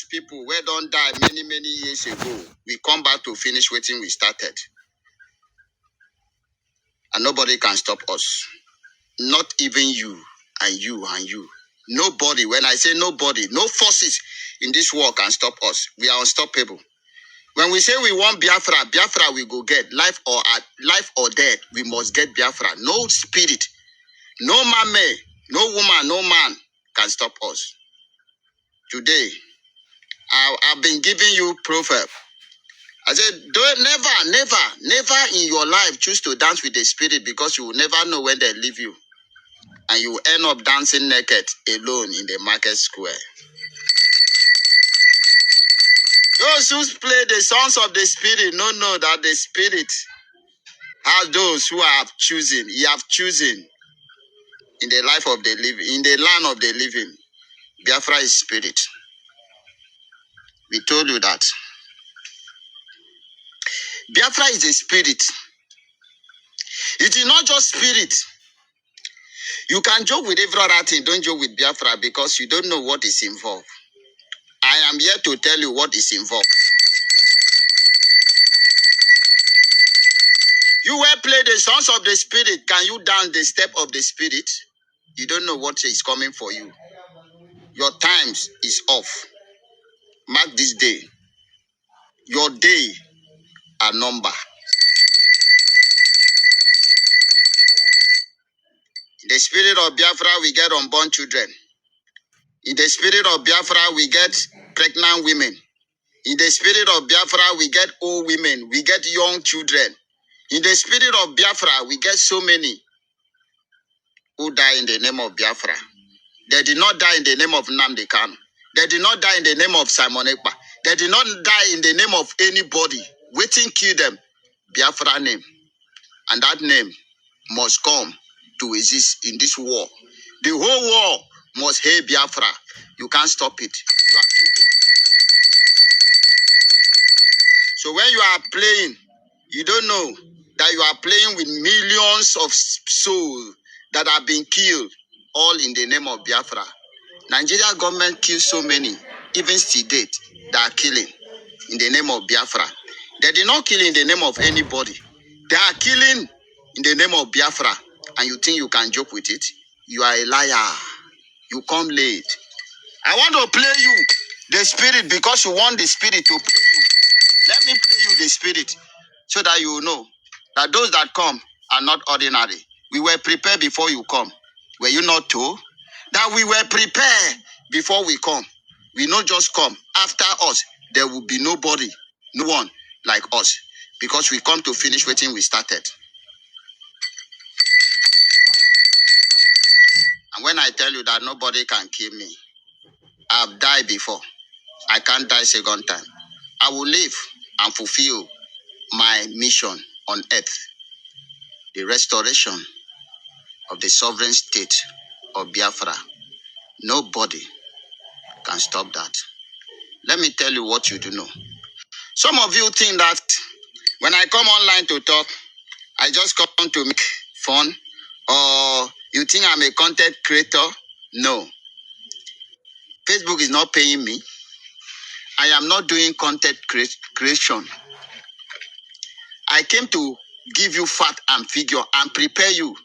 people who don't die many, many years ago, we come back to finish what we started. And nobody can stop us. Not even you and you and you. Nobody, when I say nobody, no forces in this world can stop us. We are unstoppable. When we say we want Biafra, Biafra we go get. Life or death, we must get Biafra. No spirit, no man, no woman, no man can stop us. Today, I've been giving you proverb. I said, never in your life choose to dance with the spirit, because you will never know when they leave you. And you will end up dancing naked alone in the market square. Those who play the songs of the spirit know that the spirit has those who have chosen. He have chosen in the life of the living, in the land of the living. Biafra is spirit. We told you that. Biafra is a spirit. It is not just spirit. You can joke with every other thing. Don't joke with Biafra, because you don't know what is involved. I am here to tell you what is involved. You will play the songs of the spirit. Can you dance the step of the spirit? You don't know what is coming for you. Your times is off. Mark this day. Your day are number. In the spirit of Biafra, we get unborn children. In the spirit of Biafra, we get pregnant women. In the spirit of Biafra, we get old women. We get young children. In the spirit of Biafra, we get so many who die in the name of Biafra. They did not die in the name of Nnamdi Kanu. They did not die in the name of Simon Ekpa. They did not die in the name of anybody. Waiting kill them. Biafra name. And that name must come to exist in this war. The whole war must hail Biafra. You can't stop it. You are too late. So when you are playing, you don't know that you are playing with millions of souls that have been killed, all in the name of Biafra. Nigeria government kills so many, even still date, that are killing in the name of Biafra. They did not kill in the name of anybody. They are killing in the name of Biafra. And you think you can joke with it? You are a liar. You come late. I want to play you the spirit, because you want the spirit to play you. Let me play you the spirit, so that you know that those that come are not ordinary. We were prepared before you come. Were you not told that we were prepared before we come? We not just come. After us, there will be nobody, no one like us, because we come to finish what we started. And when I tell you that nobody can kill me, I've died before. I can't die second time. I will live and fulfill my mission on earth. The restoration of the sovereign state of Biafra. Nobody can stop that. Let me tell you what you do know. Some of you think that when I come online to talk, I just come to make fun, or you think I'm a content creator. No. Facebook is not paying me. I am not doing content creation. I came to give you fact and figure and prepare you.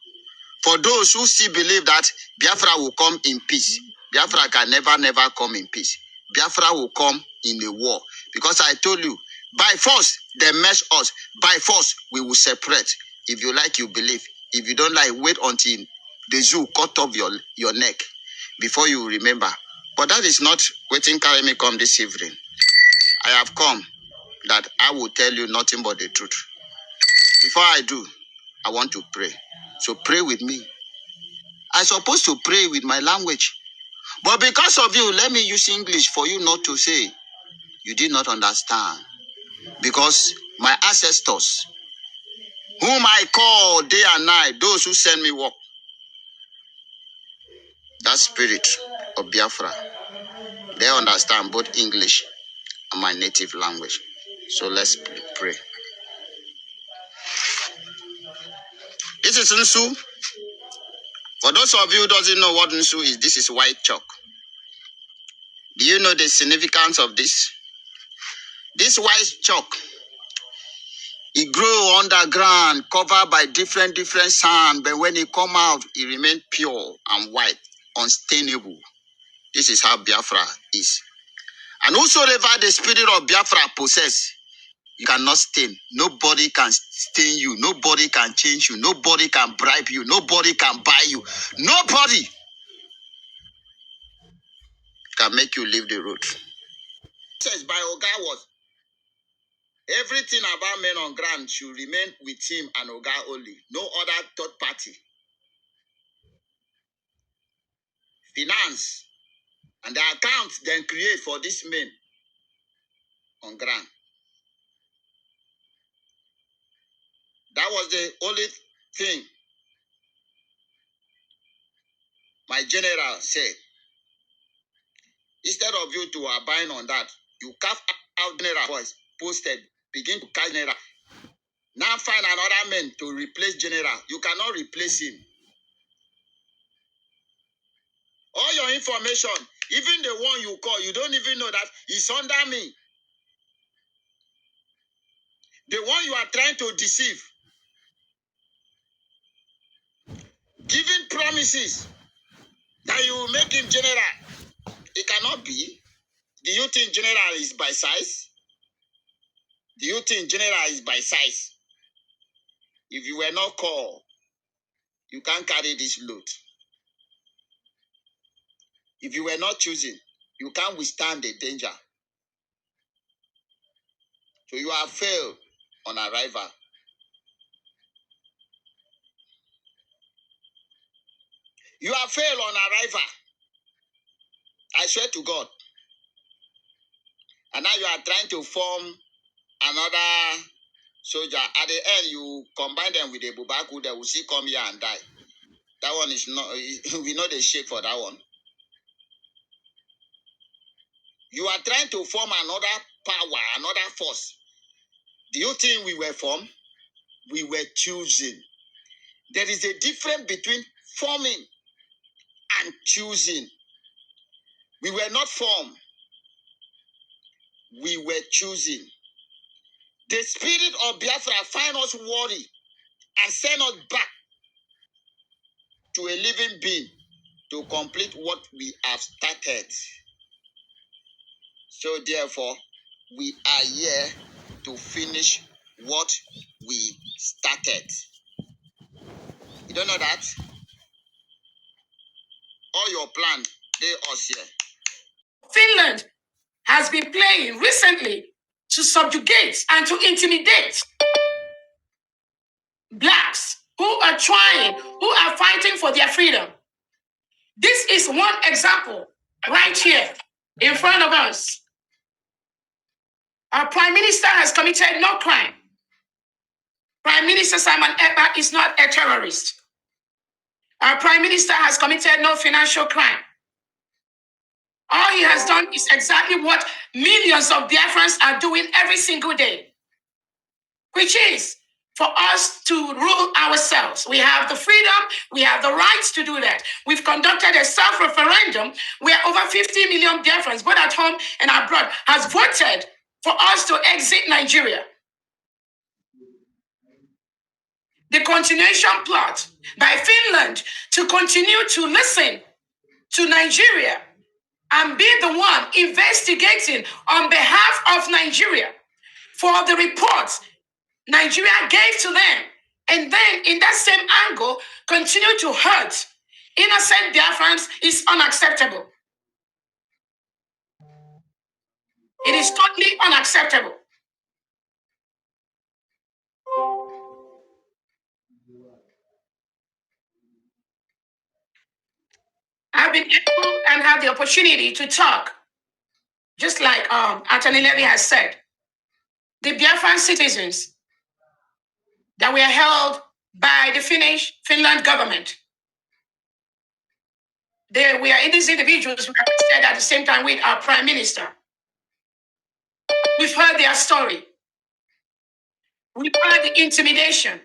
For those who still believe that Biafra will come in peace, Biafra can never come in peace. Biafra will come in a war. Because I told you, by force, they mesh us. By force, we will separate. If you like, you believe. If you don't like, wait until the zoo cut off your neck before you remember. But that is not waiting carry me come this evening. I have come that I will tell you nothing but the truth. Before I do, I want to pray. So pray with me. I'm supposed to pray with my language. But because of you, let me use English for you not to say you did not understand. Because my ancestors, whom I call day and night, those who send me work, that spirit of Biafra, they understand both English and my native language. So let's pray. This is Nsu. For those of you who doesn't know what Nsu is, this is white chalk. Do you know the significance of this? This white chalk, it grow underground, covered by different sand, but when it come out, it remain pure and white, unstainable. This is how Biafra is. And whosoever the spirit of Biafra possess, you cannot stain. Nobody can stain you. Nobody can change you. Nobody can bribe you. Nobody can buy you. Nobody can make you leave the road. Says by Oga was everything about men on ground should remain with him and Oga only. No other third party. Finance and the account then create for this men on ground. That was the only thing my general said. Instead of you to abide on that, you carve out general voice, posted, begin to carry general. Now find another man to replace general. You cannot replace him. All your information, even the one you call, you don't even know that he's under me. The one you are trying to deceive, giving promises that you will make him general. It cannot be. Do you think general is by size? Do you think general is by size? If you were not called, you can't carry this load. If you were not chosen, you can't withstand the danger. So you have failed on arrival. You have failed on arrival. I swear to God. And now you are trying to form another soldier. At the end, you combine them with a Bubaku, they will still come here and die. That one is not, we know the shape for that one. You are trying to form another power, another force. Do you think we were formed? We were chosen. There is a difference between forming and choosing. We were not formed. We were chosen. The spirit of Biafra find us worthy and send us back to a living being to complete what we have started. So therefore, we are here to finish what we started. You don't know that? All your plan, they us here. Finland has been playing recently to subjugate and to intimidate blacks who are fighting for their freedom. This is one example right here in front of us. Our Prime Minister has committed no crime. Prime Minister Simon Ekpa is not a terrorist. Our Prime Minister has committed no financial crime. All he has done is exactly what millions of Biafrans are doing every single day, which is for us to rule ourselves. We have the freedom, we have the rights to do that. We've conducted a self-referendum where over 50 million Biafrans, both at home and abroad, has voted for us to exit Nigeria. The continuation plot by Finland to continue to listen to Nigeria and be the one investigating on behalf of Nigeria for the reports Nigeria gave to them, and then in that same angle continue to hurt innocent Biafrans is unacceptable. It is totally unacceptable. I've been able and have the opportunity to talk, just like Anthony Levy has said, the Biafran citizens that were held by the Finland government. We are these individuals who have said at the same time with our Prime Minister. We've heard their story. We've heard the intimidation.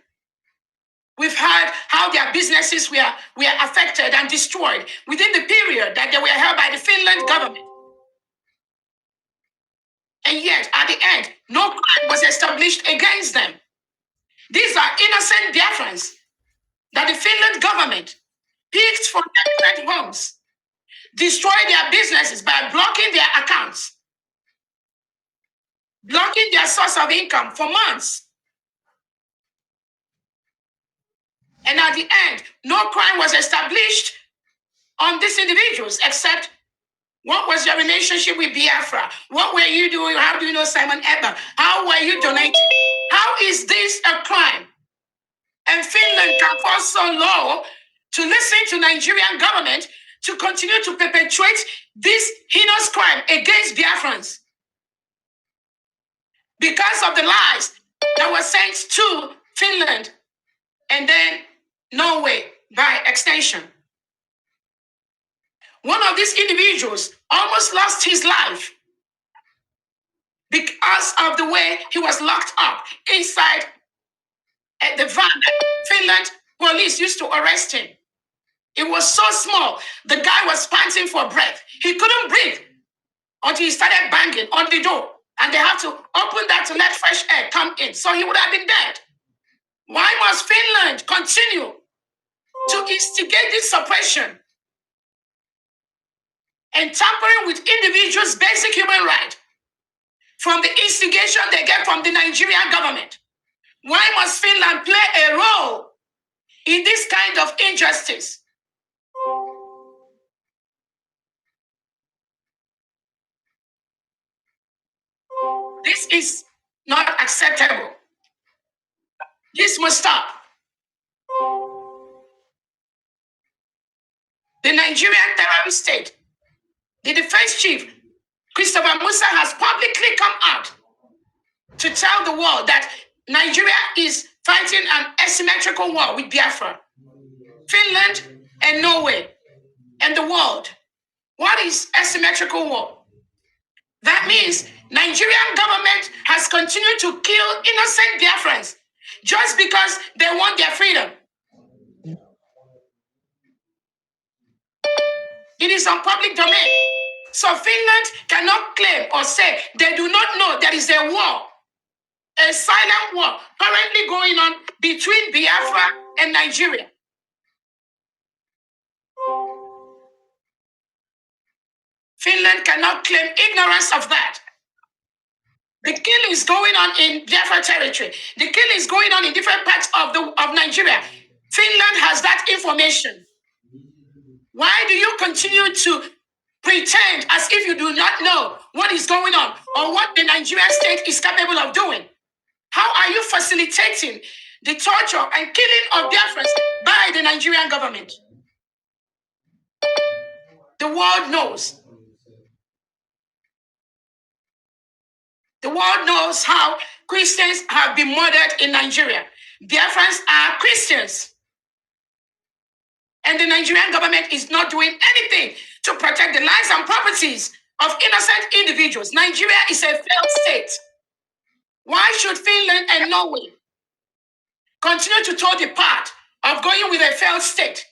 We've heard how their businesses were affected and destroyed within the period that they were held by the Finland government. yet, at the end, no crime was established against them. These are innocent Biafrans that the Finland government picked from their different homes, destroyed their businesses by blocking their accounts, blocking their source of income for months. And at the end, no crime was established on these individuals except what was your relationship with Biafra? What were you doing? How do you know Simon Eber? How were you donating? How is this a crime? And Finland can fall so low to listen to Nigerian government to continue to perpetuate this heinous crime against Biafrans because of the lies that were sent to Finland and then Norway by extension. One of these individuals almost lost his life because of the way he was locked up inside the van. Finland police used to arrest him. It was so small. The guy was panting for breath. He couldn't breathe until he started banging on the door. And they had to open that to let fresh air come in. So he would have been dead. Why must Finland continue to instigate this suppression and tampering with individuals' basic human right from the instigation they get from the Nigerian government? Why must Finland play a role in this kind of injustice? This is not acceptable. This must stop. The Nigerian terrorist state, the defense chief, Christopher Musa, has publicly come out to tell the world that Nigeria is fighting an asymmetrical war with Biafra, Finland, and Norway, and the world. What is asymmetrical war? That means Nigerian government has continued to kill innocent Biafrans just because they want their freedom. It is on public domain. So Finland cannot claim or say they do not know there is a war, a silent war currently going on between Biafra and Nigeria. Finland cannot claim ignorance of that. The killing is going on in Biafra territory. The killing is going on in different parts of Nigeria. Finland has that information. Why do you continue to pretend as if you do not know what is going on or what the Nigerian state is capable of doing? How are you facilitating the torture and killing of Biafrans by the Nigerian government? The world knows. The world knows how Christians have been murdered in Nigeria. Biafrans are Christians. And the Nigerian government is not doing anything to protect the lives and properties of innocent individuals. Nigeria is a failed state. Why should Finland and Norway continue to toe the path of going with a failed state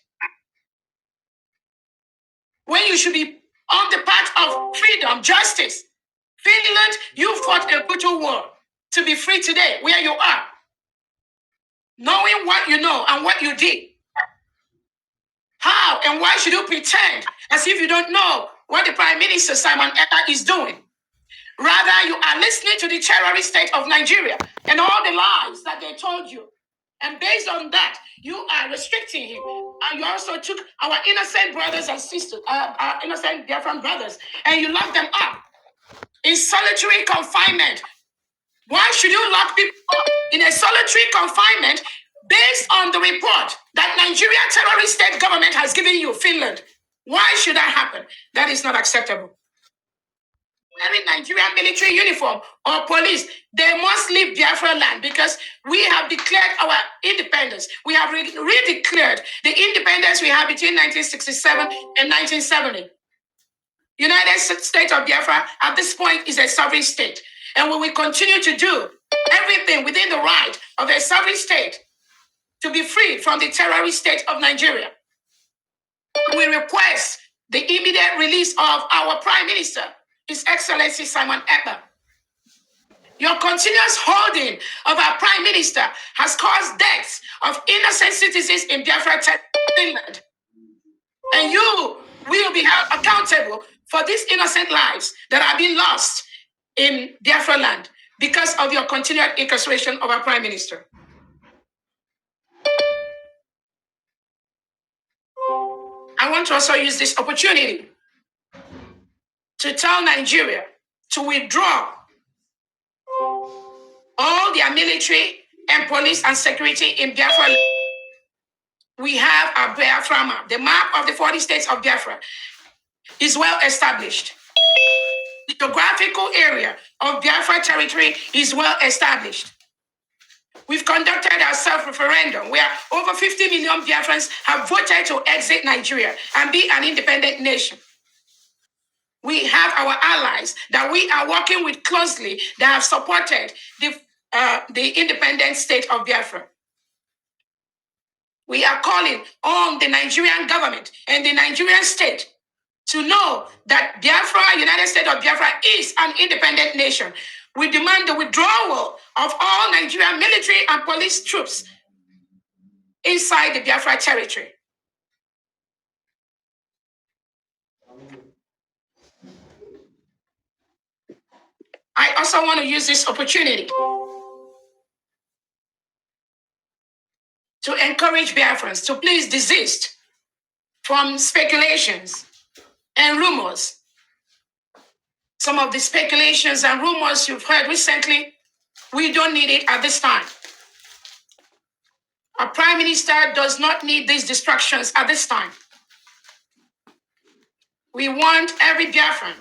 when you should be on the path of freedom, justice? Finland, you fought a brutal war to be free today where you are, knowing what you know and what you did. How and why should you pretend as if you don't know what the Prime Minister Simon Ekpa is doing? Rather, you are listening to the terrorist state of Nigeria and all the lies that they told you. And based on that, you are restricting him. And you also took our innocent brothers and sisters, our innocent Biafran brothers, and you locked them up in solitary confinement. Why should you lock people up in a solitary confinement based on the report that Nigeria terrorist state government has given you, Finland? Why should that happen? That is not acceptable. Wearing Nigerian military uniform or police, they must leave Biafra land because we have declared our independence. We have redeclared the independence we had between 1967 and 1970. United States of Biafra at this point is a sovereign state. And we will continue to do everything within the right of a sovereign state to be free from the terrorist state of Nigeria. We request the immediate release of our Prime Minister, His Excellency Simon Ekpa. Your continuous holding of our prime minister has caused deaths of innocent citizens in Biafra Finland. And you will be held accountable for these innocent lives that are being lost in Biafra land because of your continued incarceration of our prime minister. I want to also use this opportunity to tell Nigeria to withdraw all their military and police and security in Biafra. We have a Biafra map. The map of the 40 states of Biafra is well established. The geographical area of Biafra territory is well established. We've conducted our self-referendum where over 50 million Biafrans have voted to exit Nigeria and be an independent nation. We have our allies that we are working with closely that have supported the independent state of Biafra. We are calling on the Nigerian government and the Nigerian state to know that Biafra, United States of Biafra, is an independent nation. We demand the withdrawal of all Nigerian military and police troops inside the Biafra territory. I also want to use this opportunity to encourage Biafrans to please desist from speculations and rumors. Some of the speculations and rumors you've heard recently, we don't need it at this time. Our prime minister does not need these distractions at this time. We want every Biafran.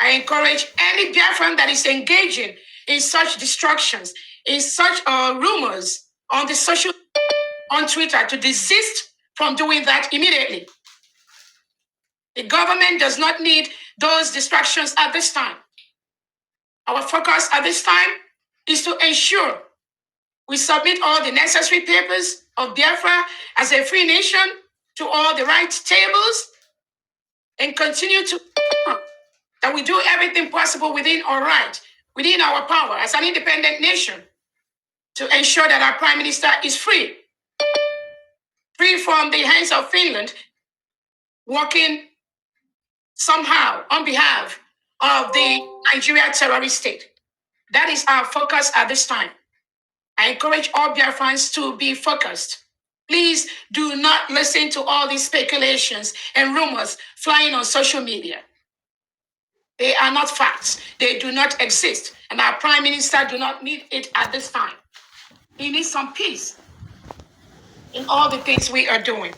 I encourage any Biafran that is engaging in such distractions, in such rumors on Twitter to desist from doing that immediately. The government does not need those distractions at this time. Our focus at this time is to ensure we submit all the necessary papers of Biafra as a free nation to all the right tables and continue to that we do everything possible within our right, within our power as an independent nation to ensure that our prime minister is free from the hands of Finland, working somehow on behalf of the Nigeria terrorist state. That is our focus at this time. I encourage all Biafrans to be focused. Please do not listen to all these speculations and rumors flying on social media. They are not facts. They do not exist. And our prime minister do not need it at this time. He needs some peace in all the things we are doing.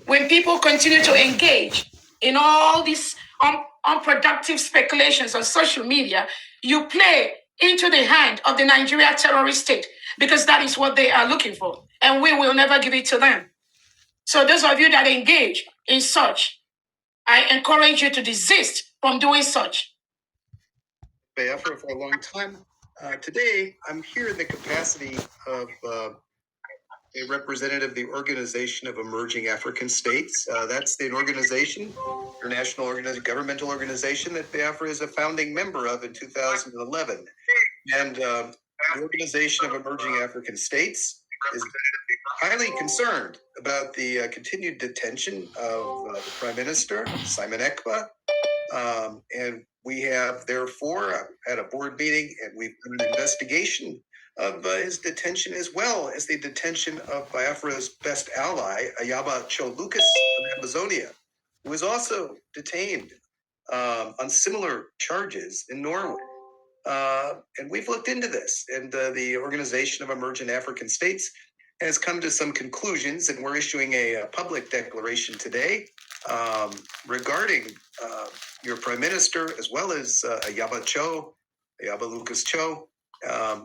When people continue to engage in all these unproductive speculations on social media, you play into the hand of the Nigeria terrorist state because that is what they are looking for. And we will never give it to them. So those of you that engage in such, I encourage you to desist from doing such. Biafra for a long time. Today, I'm here in the capacity of a representative of the Organization of Emerging African States. That's an organization, international governmental organization that Biafra is a founding member of in 2011. And the Organization of Emerging African States is highly concerned about the continued detention of the Prime Minister, Simon Ekpa. And we have therefore had a board meeting and we've done an investigation of his detention as well as the detention of Biafra's best ally, Ayaba Cho Lucas of Amazonia, who was also detained on similar charges in Norway. And we've looked into this, and the Organization of Emerging African States has come to some conclusions, and we're issuing a public declaration today regarding your prime minister, as well as Ayaba Lucas Cho.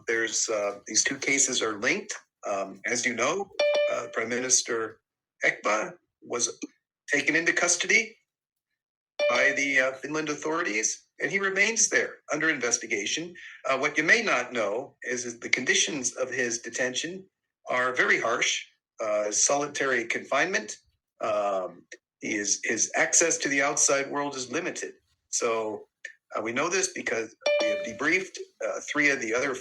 There's these two cases are linked. As you know, Prime Minister Ekpa was taken into custody by the Finland authorities, and he remains there under investigation. What you may not know is the conditions of his detention are very harsh. Solitary confinement. His access to the outside world is limited. So we know this because we have debriefed. 3 of the other